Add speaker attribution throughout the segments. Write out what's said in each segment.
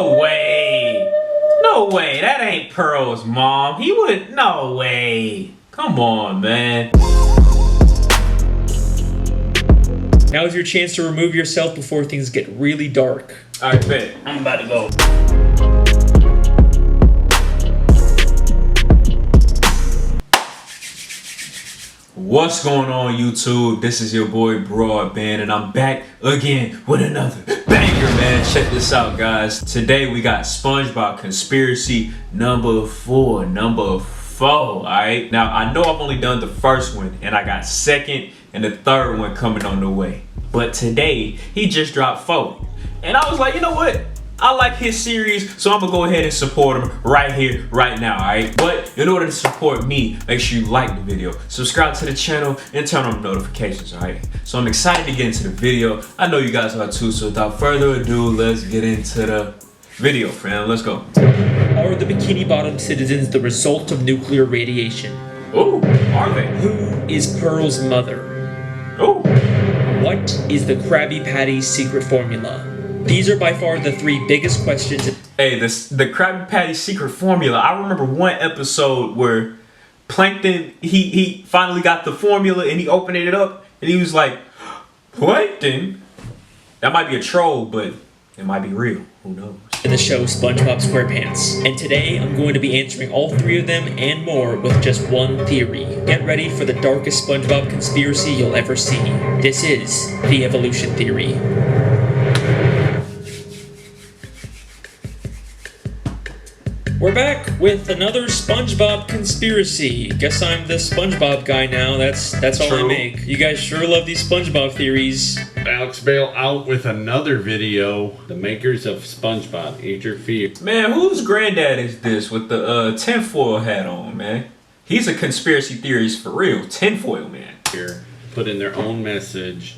Speaker 1: No way. No way. That ain't Pearl's mom. He would. No way. Come on, man.
Speaker 2: Now is your chance to remove yourself before things get really dark.
Speaker 1: Alright, bet. I'm about to go. What's going on, YouTube? This is your boy Broadband, and I'm back again with another banger, man. Check this out, guys. Today we got SpongeBob conspiracy number 4. Alright? Now, I know I've only done the first one, and I got second and the third one coming on the way. But today, he just dropped 4. And I was like, you know what? I like his series, so I'm gonna go ahead and support him right here, right now, alright? But in order to support me, make sure you like the video, subscribe to the channel, and turn on notifications, alright? So I'm excited to get into the video. I know you guys are too, so without further ado, let's get into the video, friend. Let's go.
Speaker 2: Are the Bikini Bottom citizens the result of nuclear radiation?
Speaker 1: Ooh, are they?
Speaker 2: Who is Pearl's mother?
Speaker 1: Ooh.
Speaker 2: What is the Krabby Patty's secret formula? These are by far the 3 biggest questions.
Speaker 1: Hey, the Krabby Patty secret formula. I remember one episode where Plankton, he finally got the formula and he opened it up and he was like, Plankton? That might be a troll, but it might be real. Who knows?
Speaker 2: In the show SpongeBob SquarePants. And today I'm going to be answering all 3 of them and more with just one theory. Get ready for the darkest SpongeBob conspiracy you'll ever see. This is the evolution theory. We're back with another SpongeBob conspiracy. Guess I'm the SpongeBob guy now. That's all
Speaker 1: True.
Speaker 2: I make. You guys sure love these SpongeBob theories.
Speaker 3: Bale out with another video. The makers of SpongeBob, eat your fear.
Speaker 1: Man, whose granddad is this with the tinfoil hat on, man? He's a conspiracy theorist for real. Tinfoil man.
Speaker 3: Here, put in their own message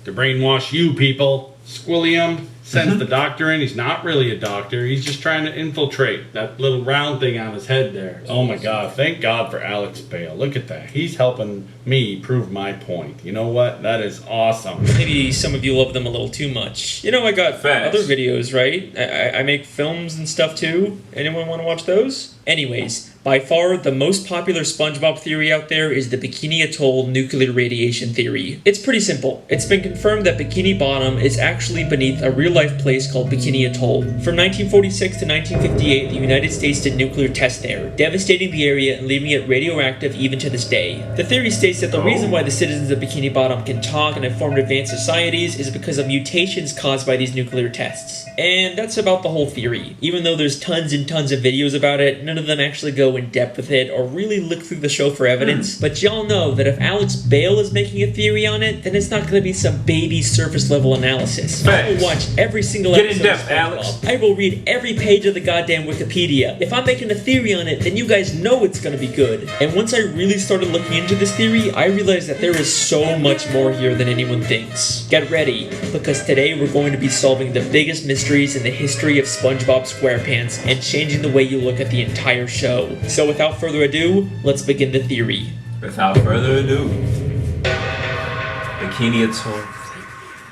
Speaker 3: to brainwash you people. Squilliam sends the doctor in. He's not really a doctor. He's just trying to infiltrate that little round thing on his head there. Oh my God! Thank God for Alex Bale. Look at that. He's helping me prove my point. You know what? That is awesome.
Speaker 2: Maybe some of you love them a little too much. You know, I got
Speaker 1: Facts.
Speaker 2: other videos, right? I make films and stuff too. Anyone want to watch those? Anyways, by far the most popular SpongeBob theory out there is the Bikini Atoll nuclear radiation theory. It's pretty simple. It's been confirmed that Bikini Bottom is actually beneath a real-life place called Bikini Atoll. From 1946 to 1958, the United States did nuclear tests there, devastating the area and leaving it radioactive even to this day. The theory states that the reason why the citizens of Bikini Bottom can talk and have formed advanced societies is because of mutations caused by these nuclear tests. And that's about the whole theory. Even though there's tons and tons of videos about it, none of them actually go in depth with it or really look through the show for evidence. But y'all know that if Alex Bale is making a theory on it, then it's not going to be some baby surface level analysis. I will watch every single episode.
Speaker 1: Get in depth,
Speaker 2: of
Speaker 1: Alex.
Speaker 2: SpongeBob. I will read every page of the goddamn Wikipedia. If I'm making a theory on it, then you guys know it's going to be good. And once I really started looking into this theory, I realized that there is so much more here than anyone thinks. Get ready, because today we're going to be solving the biggest mysteries in the history of SpongeBob SquarePants and changing the way you look at the entire show. So without further ado, let's begin the theory.
Speaker 1: Without further ado, Bikini Atoll.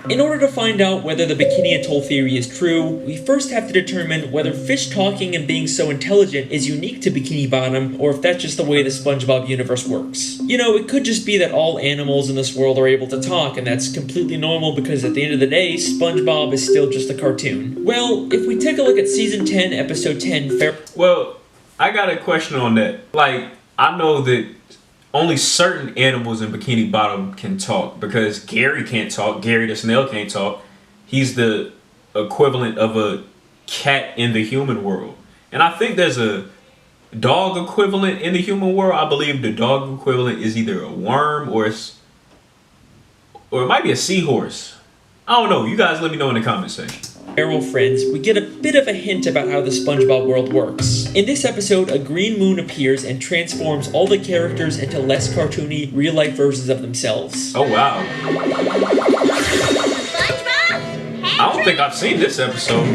Speaker 2: In order to find out whether the Bikini Atoll theory is true, we first have to determine whether fish talking and being so intelligent is unique to Bikini Bottom, or if that's just the way the SpongeBob universe works. You know, it could just be that all animals in this world are able to talk, and that's completely normal because at the end of the day, SpongeBob is still just a cartoon. Well, if we take a look at Season 10, Episode 10,
Speaker 1: Well, I got a question on that. Like, I know that only certain animals in Bikini Bottom can talk because Gary can't talk. Gary the snail can't talk. He's the equivalent of a cat in the human world. And I think there's a dog equivalent in the human world. I believe the dog equivalent is either a worm or it might be a seahorse. I don't know. You guys let me know in the comment section.
Speaker 2: Feral friends, we get a bit of a hint about how the SpongeBob world works. In this episode, a green moon appears and transforms all the characters into less cartoony, real-life versions of themselves.
Speaker 1: Oh, wow.
Speaker 4: SpongeBob?
Speaker 1: I don't think I've seen this episode.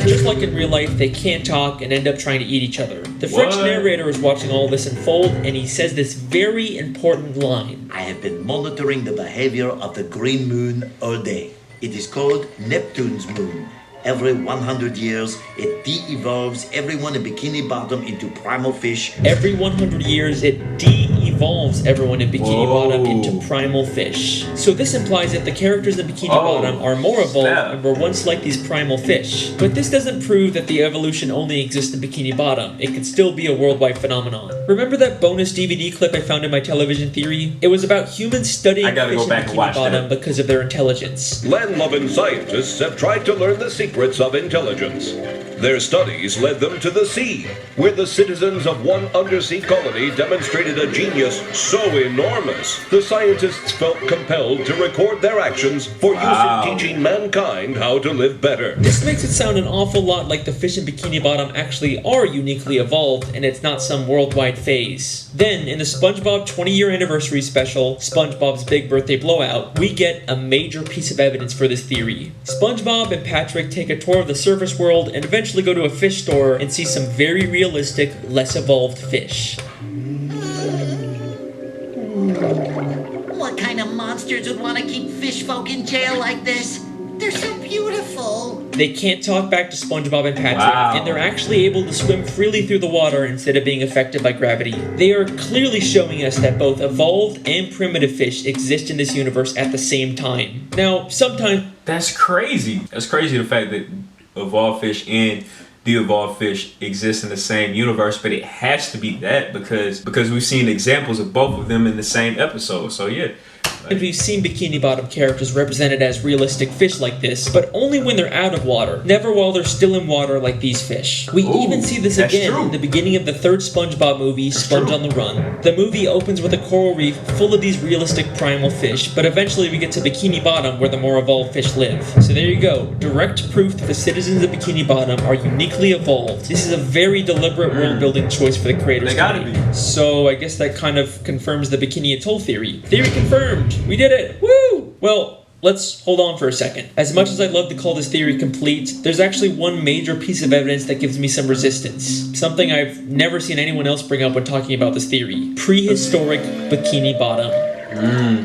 Speaker 2: Just like in real life, they can't talk and end up trying to eat each other. The French narrator is watching all this unfold, and he says this very important line.
Speaker 5: I have been monitoring the behavior of the green moon all day. It is called Neptune's moon.
Speaker 4: Every 100 years, it de-evolves everyone in Bikini Bottom into primal fish.
Speaker 2: Every 100 years, it de-evolves everyone in Bikini Bottom into primal fish. So this implies that the characters in Bikini Bottom are more evolved and were once like these primal fish. But this doesn't prove that the evolution only exists in Bikini Bottom. It could still be a worldwide phenomenon. Remember that bonus DVD clip I found in my television theory? It was about humans studying fish in Bikini Bottom because of their intelligence.
Speaker 5: Land-loving scientists have tried to learn the secrets of intelligence. Their studies led them to the sea, where the citizens of one undersea colony demonstrated a genius so enormous, the scientists felt compelled to record their actions for use in teaching mankind how to live better.
Speaker 2: This makes it sound an awful lot like the fish in Bikini Bottom actually are uniquely evolved, and it's not some worldwide phase. Then, in the SpongeBob 20-year anniversary special, SpongeBob's Big Birthday Blowout, we get a major piece of evidence for this theory. SpongeBob and Patrick take a tour of the surface world and eventually go to a fish store and see some very realistic, less evolved fish.
Speaker 6: What kind of monsters would want to keep fish folk in jail like this? They're so beautiful.
Speaker 2: They can't talk back to SpongeBob and Patrick, and they're actually able to swim freely through the water instead of being affected by gravity. They are clearly showing us that both evolved and primitive fish exist in this universe at the same time. Now, sometimes...
Speaker 1: That's crazy. That's crazy, the fact that evolved fish and de-evolved fish exist in the same universe, but it has to be that because we've seen examples of both of them in the same episode. So yeah.
Speaker 2: And we've seen Bikini Bottom characters represented as realistic fish like this, but only when they're out of water, never while they're still in water like these fish. We even see this again in the beginning of the third SpongeBob movie, Sponge on the Run. The movie opens with a coral reef full of these realistic primal fish, but eventually we get to Bikini Bottom where the more evolved fish live. So there you go, direct proof that the citizens of Bikini Bottom are uniquely evolved. This is a very deliberate world-building choice for the creators.
Speaker 1: They gotta be.
Speaker 2: So I guess that kind of confirms the Bikini Atoll theory. Theory confirmed! We did it! Woo! Well, let's hold on for a second. As much as I'd love to call this theory complete, there's actually one major piece of evidence that gives me some resistance. Something I've never seen anyone else bring up when talking about this theory. Prehistoric Bikini Bottom.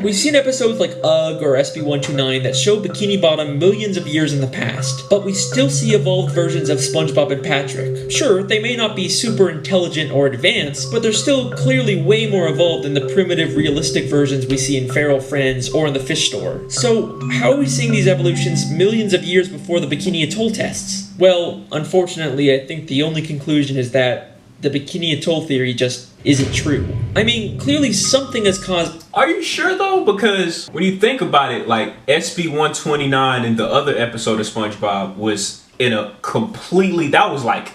Speaker 2: We've seen episodes like UGG or SB129 that show Bikini Bottom millions of years in the past, but we still see evolved versions of SpongeBob and Patrick. Sure, they may not be super intelligent or advanced, but they're still clearly way more evolved than the primitive, realistic versions we see in Feral Friends or in the fish store. So, how are we seeing these evolutions millions of years before the Bikini Atoll tests? Well, unfortunately, I think the only conclusion is that the Bikini Atoll theory just isn't true. I mean, clearly something has caused...
Speaker 1: Are you sure though? Because when you think about it, like SB129 and the other episode of SpongeBob was in a completely... That was like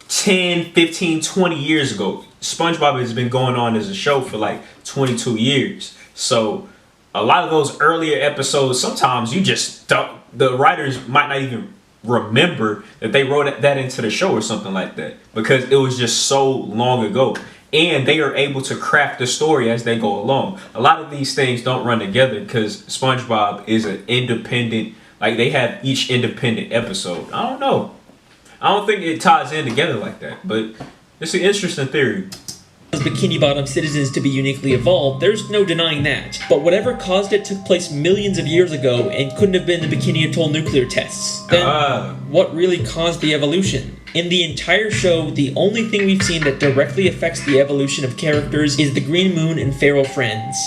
Speaker 1: 10, 15, 20 years ago. SpongeBob has been going on as a show for like 22 years. So a lot of those earlier episodes, sometimes you just don't... The writers might not even remember that they wrote that into the show or something like that, because it was just so long ago, and they are able to craft the story as they go along. A lot of these things don't run together because SpongeBob is an independent, like they have each independent episode. I don't know, I don't think it ties in together like that, but it's an interesting theory.
Speaker 2: Bikini Bottom citizens to be uniquely evolved, there's no denying that. But whatever caused it took place millions of years ago and couldn't have been the Bikini Atoll nuclear tests. Then, what really caused the evolution? In the entire show, the only thing we've seen that directly affects the evolution of characters is the Green Moon and Feral Friends.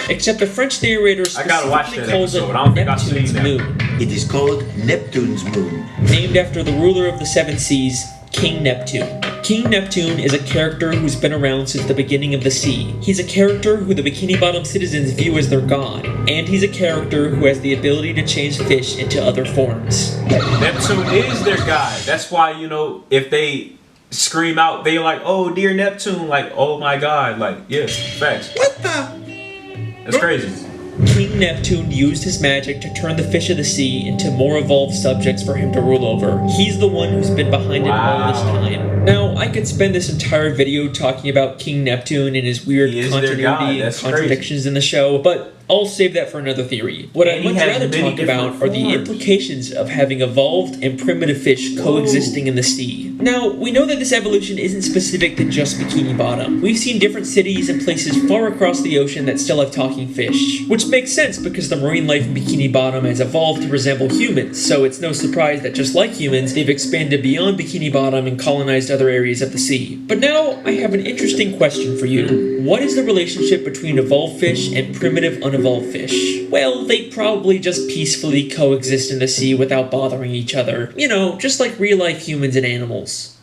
Speaker 2: Except the French narrator specifically calls it Neptune's moon.
Speaker 4: It is called Neptune's moon.
Speaker 2: Named after the ruler of the seven seas, King Neptune. King Neptune is a character who's been around since the beginning of the sea. He's a character who the Bikini Bottom citizens view as their god, and he's a character who has the ability to change fish into other forms.
Speaker 1: Neptune is their god. That's why, you know, if they scream out, they're like, oh, dear Neptune, like, oh my god, like, yeah, facts.
Speaker 6: What the?
Speaker 1: That's crazy.
Speaker 2: King Neptune used his magic to turn the fish of the sea into more evolved subjects for him to rule over. He's the one who's been behind it all this time. Now, I could spend this entire video talking about King Neptune and his weird continuity and contradictions in the show, but I'll save that for another theory. What I'd
Speaker 1: And he
Speaker 2: much
Speaker 1: has
Speaker 2: rather
Speaker 1: many
Speaker 2: talk about
Speaker 1: different
Speaker 2: are the
Speaker 1: forms.
Speaker 2: implications of having evolved and primitive fish coexisting in the sea. Now, we know that this evolution isn't specific to just Bikini Bottom. We've seen different cities and places far across the ocean that still have talking fish, which makes sense because the marine life in Bikini Bottom has evolved to resemble humans, so it's no surprise that just like humans, they've expanded beyond Bikini Bottom and colonized other areas of the sea. But now, I have an interesting question for you. What is the relationship between evolved fish and primitive unevolved fish? Well, they probably just peacefully coexist in the sea without bothering each other. You know, just like real-life humans and animals.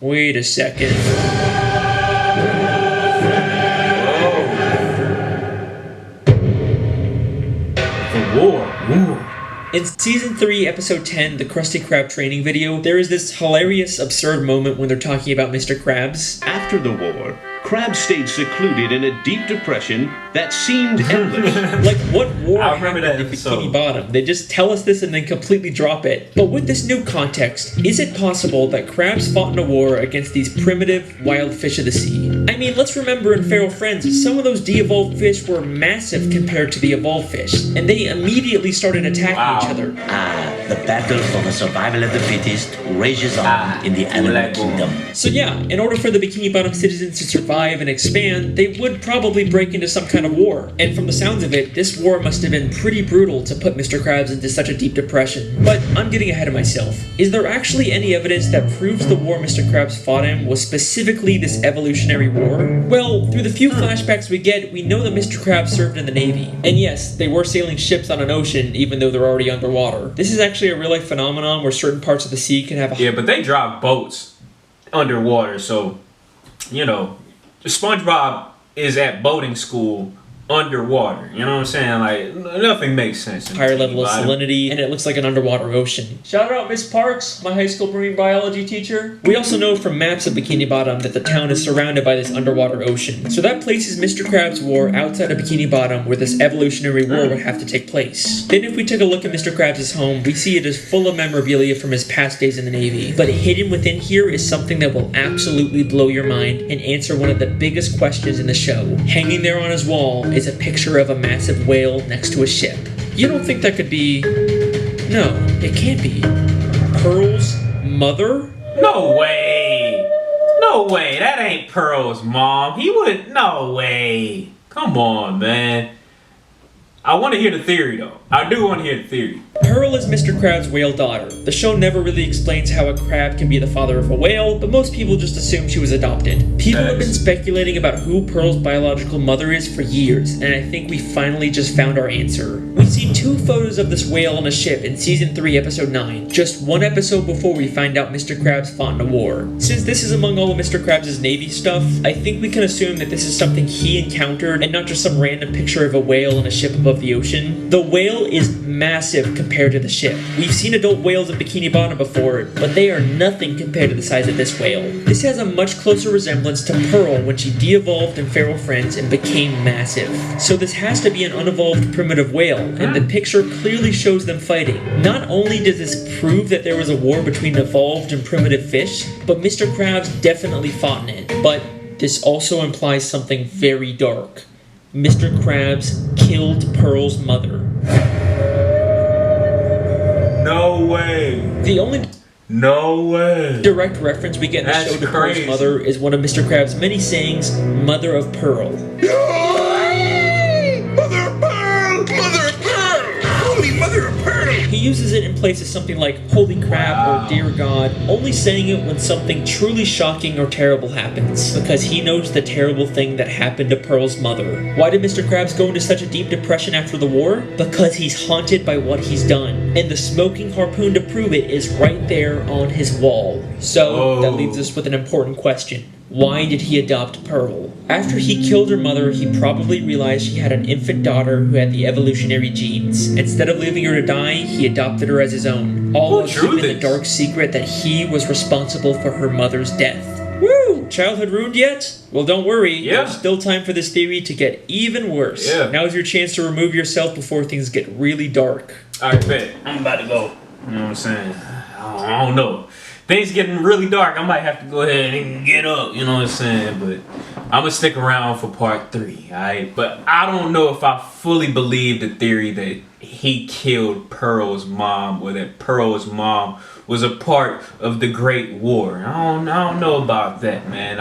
Speaker 2: Wait a second.
Speaker 1: The war. Ooh.
Speaker 2: In Season 3, Episode 10, the Krusty Krab training video, there is this hilarious, absurd moment when they're talking about Mr. Krabs.
Speaker 5: After the war, Krabs stayed secluded in a deep depression that seemed endless.
Speaker 2: Like, what war
Speaker 1: I remember
Speaker 2: happened
Speaker 1: that
Speaker 2: in
Speaker 1: episode.
Speaker 2: Bikini Bottom? They just tell us this and then completely drop it. But with this new context, is it possible that Krabs fought in a war against these primitive, wild fish of the sea? I mean, let's remember in Feral Friends, some of those de-evolved fish were massive compared to the evolved fish, and they immediately started attacking each other.
Speaker 4: The battle for the survival of the fittest rages on in the animal
Speaker 1: Black
Speaker 4: kingdom.
Speaker 2: So yeah, in order for the Bikini Bottom citizens to survive and expand, they would probably break into some kind of war. And from the sounds of it, this war must have been pretty brutal to put Mr. Krabs into such a deep depression. But I'm getting ahead of myself. Is there actually any evidence that proves the war Mr. Krabs fought in was specifically this evolutionary war? Well, through the few flashbacks we get, we know that Mr. Krabs served in the Navy. And yes, they were sailing ships on an ocean even though they're already underwater. This is actually a real-life phenomenon where certain parts of the sea can have a...
Speaker 1: Yeah, but they drive boats underwater, so, you know, SpongeBob is at boating school underwater. You know what I'm saying? Like, nothing makes sense. in
Speaker 2: higher level of
Speaker 1: Bikini Bottom.
Speaker 2: salinity, and it looks like an underwater ocean. Shout out Miss Parks, my high school marine biology teacher. We also know from maps of Bikini Bottom that the town is surrounded by this underwater ocean. So that places Mr. Krabs' war outside of Bikini Bottom where this evolutionary war would have to take place. Then if we took a look at Mr. Krabs' home, we see it is full of memorabilia from his past days in the Navy. But hidden within here is something that will absolutely blow your mind and answer one of the biggest questions in the show. Hanging there on his wall is a picture of a massive whale next to a ship. You don't think that could be... No, it can't be. Pearl's mother?
Speaker 1: No way. No way. That ain't Pearl's mom. He would... No way. Come on, man. I want to hear the theory, though. I do want to hear the theory.
Speaker 2: Pearl is Mr. Krabs' whale daughter. The show never really explains how a crab can be the father of a whale, but most people just assume she was adopted. People have been speculating about who Pearl's biological mother is for years, and I think we finally just found our answer. We see 2 photos of this whale on a ship in Season 3, Episode 9, just 1 episode before we find out Mr. Krabs fought in a war. Since this is among all of Mr. Krabs' Navy stuff, I think we can assume that this is something he encountered and not just some random picture of a whale on a ship above the ocean. The whale is massive compared to the ship. We've seen adult whales in Bikini Bottom before, but they are nothing compared to the size of this whale. This has a much closer resemblance to Pearl when she de-evolved in Feral Friends and became massive. So this has to be an unevolved primitive whale, and the picture clearly shows them fighting. Not only does this prove that there was a war between evolved and primitive fish, but Mr. Krabs definitely fought in it. But this also implies something very dark. Mr. Krabs killed Pearl's mother.
Speaker 1: No way.
Speaker 2: The only
Speaker 1: No way.
Speaker 2: direct reference we get in the
Speaker 1: That's
Speaker 2: show to
Speaker 1: crazy.
Speaker 2: Pearl's mother is one of Mr. Krabs' many sayings, Mother of Pearl.
Speaker 7: Mother of Pearl! Mother of Pearl! Holy Mother of Pearl!
Speaker 2: He uses it in places something like Holy Crap or Dear God, only saying it when something truly shocking or terrible happens, because he knows the terrible thing that happened to Pearl's mother. Why did Mr. Krabs go into such a deep depression after the war? Because he's haunted by what he's done, and the smoking harpoon to prove it is right there on his wall. So, that leaves us with an important question. Why did he adopt Pearl? After he killed her mother, he probably realized she had an infant daughter who had the evolutionary genes. Instead of leaving her to die, he adopted her as his own. All while keeping the dark secret that he was responsible for her mother's death. Woo! Childhood ruined yet? Well, don't worry. There's still time for this theory to get even worse. Now's your chance to remove yourself before things get really dark.
Speaker 1: Alright, bet. I'm about to go. You know what I'm saying? I don't know. things getting really dark, I might have to go ahead and get up, you know what I'm saying? But I'm gonna stick around for part 3, alright? But I don't know if I fully believe the theory that he killed Pearl's mom, or that Pearl's mom was a part of the Great War. I don't know about that, man.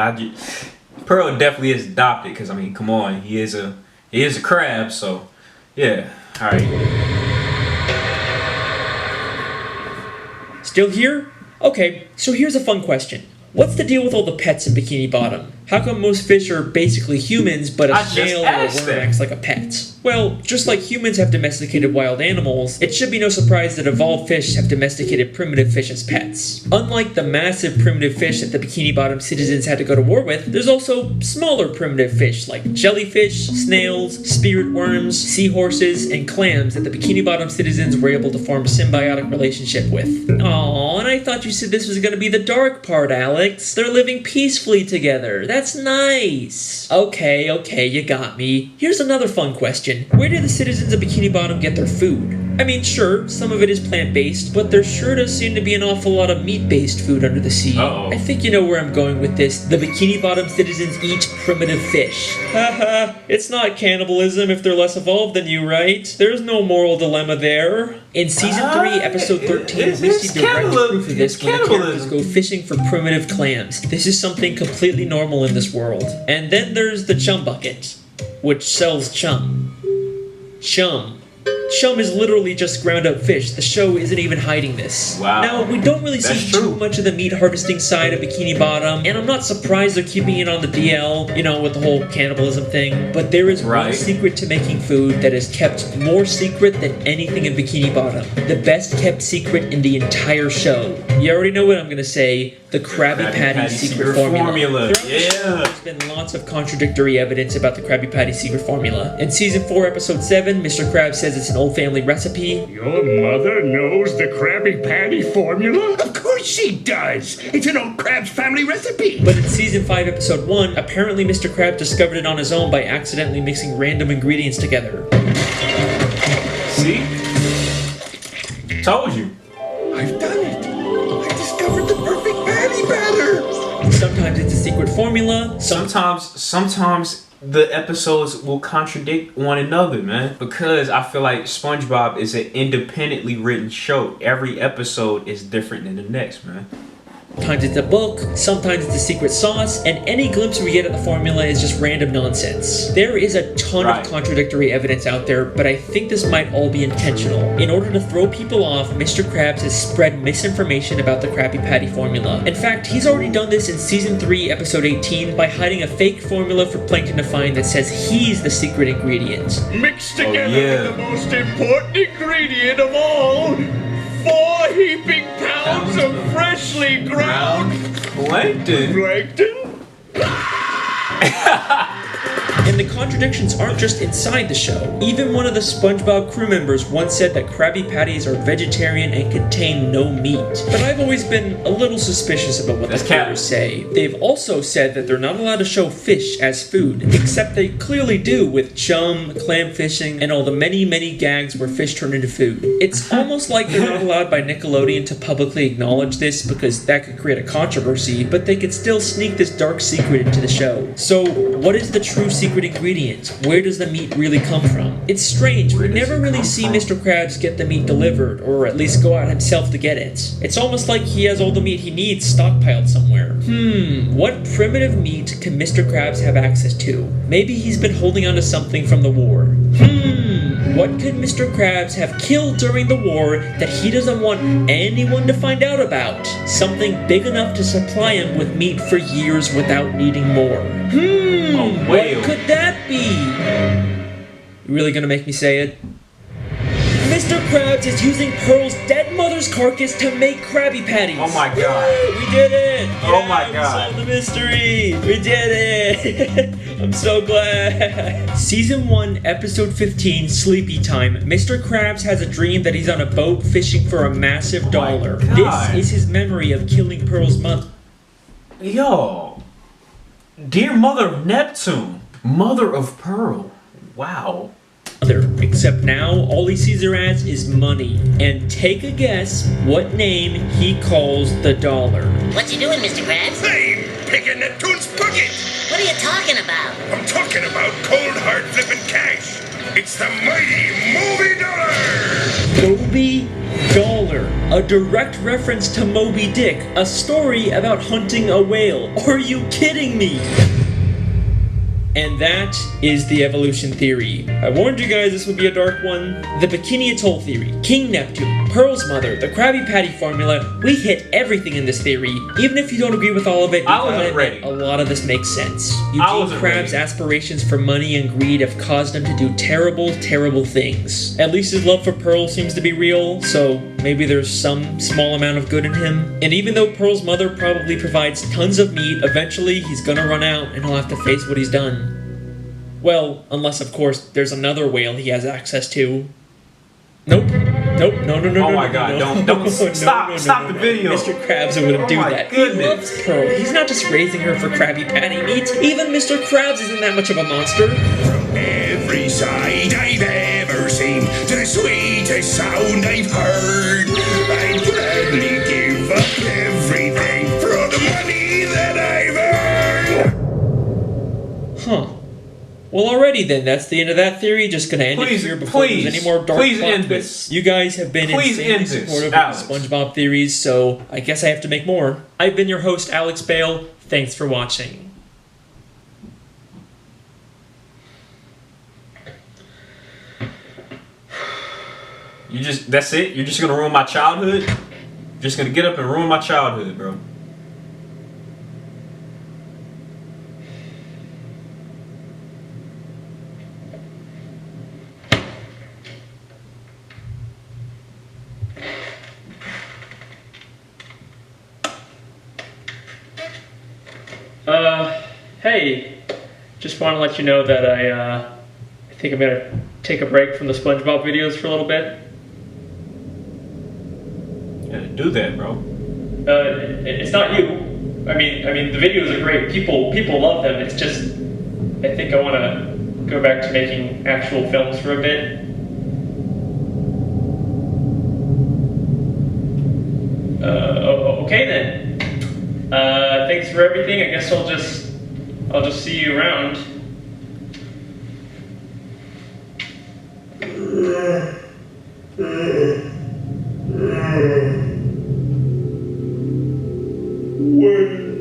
Speaker 1: Pearl definitely is adopted, because I mean, come on, he is a crab, so yeah. Alright.
Speaker 2: Still here? Okay, so here's a fun question. What's the deal with all the pets in Bikini Bottom? How come most fish are basically humans, but a snail or a worm acts like a pet? Well, just like humans have domesticated wild animals, it should be no surprise that evolved fish have domesticated primitive fish as pets. Unlike the massive primitive fish that the Bikini Bottom citizens had to go to war with, there's also smaller primitive fish like jellyfish, snails, spirit worms, seahorses, and clams that the Bikini Bottom citizens were able to form a symbiotic relationship with. Aww, and I thought you said this was going to be the dark part, Alex. They're living peacefully together. That's nice. Okay, you got me. Here's another fun question. Where do the citizens of Bikini Bottom get their food? I mean, sure, some of it is plant-based, but there sure does seem to be an awful lot of meat-based food under the sea. I think you know where I'm going with this. The Bikini Bottom citizens eat primitive fish. Haha, it's not cannibalism if they're less evolved than you, right? There's no moral dilemma there. In Season 3, Episode 13, we see direct proof of this when the characters go fishing for primitive clams. This is something completely normal in this world. And then there's the Chum Bucket, which sells chum. Chum. Chum is literally just ground up fish. The show isn't even hiding this.
Speaker 1: Wow.
Speaker 2: Now, we don't really see too much of the meat harvesting side of Bikini Bottom, and I'm not surprised they're keeping it on the DL, you know, with the whole cannibalism thing, but there is one secret to making food that is kept more secret than anything in Bikini Bottom. The best kept secret in the entire show. You already know what I'm gonna say. The Krabby Patty secret formula. There's been lots of contradictory evidence about the Krabby Patty secret formula. In Season 4, Episode 7, Mr. Krabs says it's an old family recipe.
Speaker 8: Your mother knows the Krabby Patty formula? Of course she does! It's an old Krabs family recipe!
Speaker 2: But in Season 5, Episode 1, apparently Mr. Krabs discovered it on his own by accidentally mixing random ingredients together.
Speaker 1: See? Told you.
Speaker 8: I've done it! I discovered the perfect patty batter!
Speaker 2: Sometimes it's a secret formula.
Speaker 1: Sometimes the episodes will contradict one another, man. Because I feel like SpongeBob is an independently written show. Every episode is different than the next, man.
Speaker 2: Sometimes it's a book, sometimes it's a secret sauce, and any glimpse we get at the formula is just random nonsense. There is a ton of contradictory evidence out there, but I think this might all be intentional. In order to throw people off, Mr. Krabs has spread misinformation about the Krabby Patty formula. In fact, he's already done this in Season 3, Episode 18, by hiding a fake formula for Plankton to find that says he's the secret ingredient.
Speaker 8: Mixed together with the most important ingredient of all, 4 heaping pounds of freshly ground
Speaker 1: plankton.
Speaker 2: And the contradictions aren't just inside the show. Even one of the SpongeBob crew members once said that Krabby Patties are vegetarian and contain no meat. But I've always been a little suspicious about what the creators say. They've also said that they're not allowed to show fish as food, except they clearly do with chum, clam fishing, and all the many, many gags where fish turn into food. It's almost like they're not allowed by Nickelodeon to publicly acknowledge this because that could create a controversy, but they could still sneak this dark secret into the show. So, what is the true secret ingredient? Where does the meat really come from? It's strange, we never really see Mr. Krabs get the meat delivered, or at least go out himself to get it. It's almost like he has all the meat he needs stockpiled somewhere. What primitive meat can Mr. Krabs have access to? Maybe he's been holding on to something from the war. What could Mr. Krabs have killed during the war that he doesn't want anyone to find out about? Something big enough to supply him with meat for years without needing more. What could that be? You really gonna make me say it? Mr. Krabs is using Pearl's dead mother's carcass to make Krabby Patties.
Speaker 1: Oh my god.
Speaker 2: We did it!
Speaker 1: Oh my god.
Speaker 2: We solved the mystery! We did it! I'm so glad. Season 1, Episode 15, Sleepy Time. Mr. Krabs has a dream that he's on a boat fishing for a massive dollar. This is his memory of killing Pearl's mother.
Speaker 1: Yo. Dear Mother of Neptune. Mother of Pearl. Wow.
Speaker 2: Except now, all he sees her as is money. And take a guess what name he calls the dollar.
Speaker 6: What you doing, Mr. Krabs?
Speaker 7: I'm picking the toon's pocket.
Speaker 6: What are you talking about?
Speaker 7: I'm talking about cold hard flipping cash. It's the mighty Moby Dollar.
Speaker 2: Moby Dollar, a direct reference to Moby Dick, a story about hunting a whale. Are you kidding me? And that is the evolution theory. I warned you guys this would be a dark one. The Bikini Atoll theory, King Neptune, Pearl's mother, the Krabby Patty formula, we hit everything in this theory. Even if you don't agree with all of it,
Speaker 1: I wasn't ready.
Speaker 2: a lot of this makes sense.
Speaker 1: I
Speaker 2: Eugene
Speaker 1: wasn't
Speaker 2: Krabs'
Speaker 1: ready.
Speaker 2: aspirations for money and greed have caused him to do terrible, terrible things. At least his love for Pearl seems to be real, so maybe there's some small amount of good in him. And even though Pearl's mother probably provides tons of meat, eventually he's gonna run out and he'll have to face what he's done. Well, unless of course there's another whale he has access to. Nope. Nope. No.
Speaker 1: Oh my God! Don't stop the video.
Speaker 2: Mr. Krabs wouldn't do
Speaker 1: my
Speaker 2: that.
Speaker 1: goodness.
Speaker 2: He loves Pearl. He's not just raising her for Krabby Patty meat. Even Mr. Krabs isn't that much of a monster.
Speaker 7: From every side I've ever seen to the sweetest sound I've heard, I'd gladly give up everything for all the money that I've earned.
Speaker 2: Huh. Well, alrighty then. That's the end of that theory. Just gonna end it here before there's any more dark plot twists. You guys have been insanely supportive of the SpongeBob theories, so I guess I have to make more. I've been your host, Alex Bale. Thanks for watching.
Speaker 1: That's it? You're just gonna ruin my childhood? You're just gonna get up and ruin my childhood, bro.
Speaker 2: Hey, just want to let you know that I think I'm gonna take a break from the SpongeBob videos for a little bit.
Speaker 1: You gotta do that, bro.
Speaker 2: It's not you. I mean, the videos are great. People love them. It's just, I think I want to go back to making actual films for a bit. Okay then. Thanks for everything. I guess I'll just see you around.
Speaker 8: When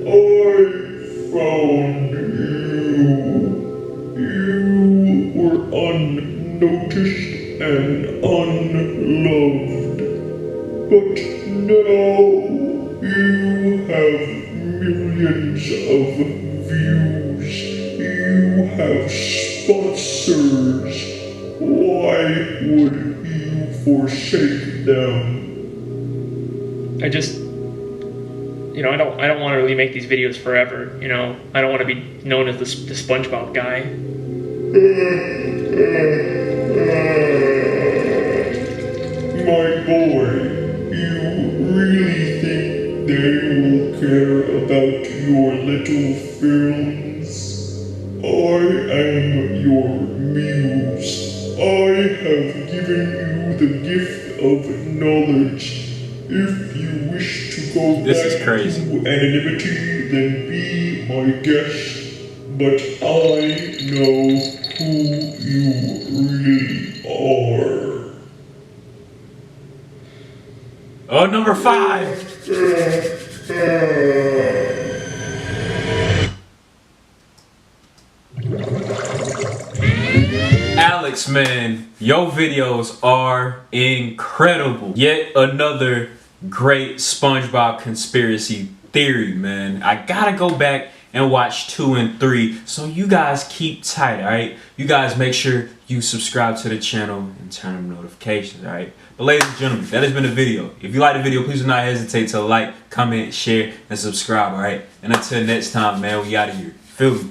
Speaker 8: I found you were unnoticed and unloved. But now you have millions of views. You have sponsors. Why would you forsake them?
Speaker 2: I just, I don't want to really make these videos forever. I don't want to be known as the SpongeBob guy.
Speaker 8: My boy, you really think they will care about your little films? I am your muse. I have given you the gift of knowledge. If you wish to go back to anonymity, then be my guest. But I know who you really are.
Speaker 1: Oh, number 5. Alex, man, your videos are incredible. Yet another great SpongeBob conspiracy theory, man. I gotta go back and watch 2 and 3. So you guys keep tight, alright? You guys make sure you subscribe to the channel and turn on notifications, alright? But ladies and gentlemen, that has been the video. If you like the video, please do not hesitate to like, comment, share, and subscribe, alright? And until next time, man, we out of here. Feel me?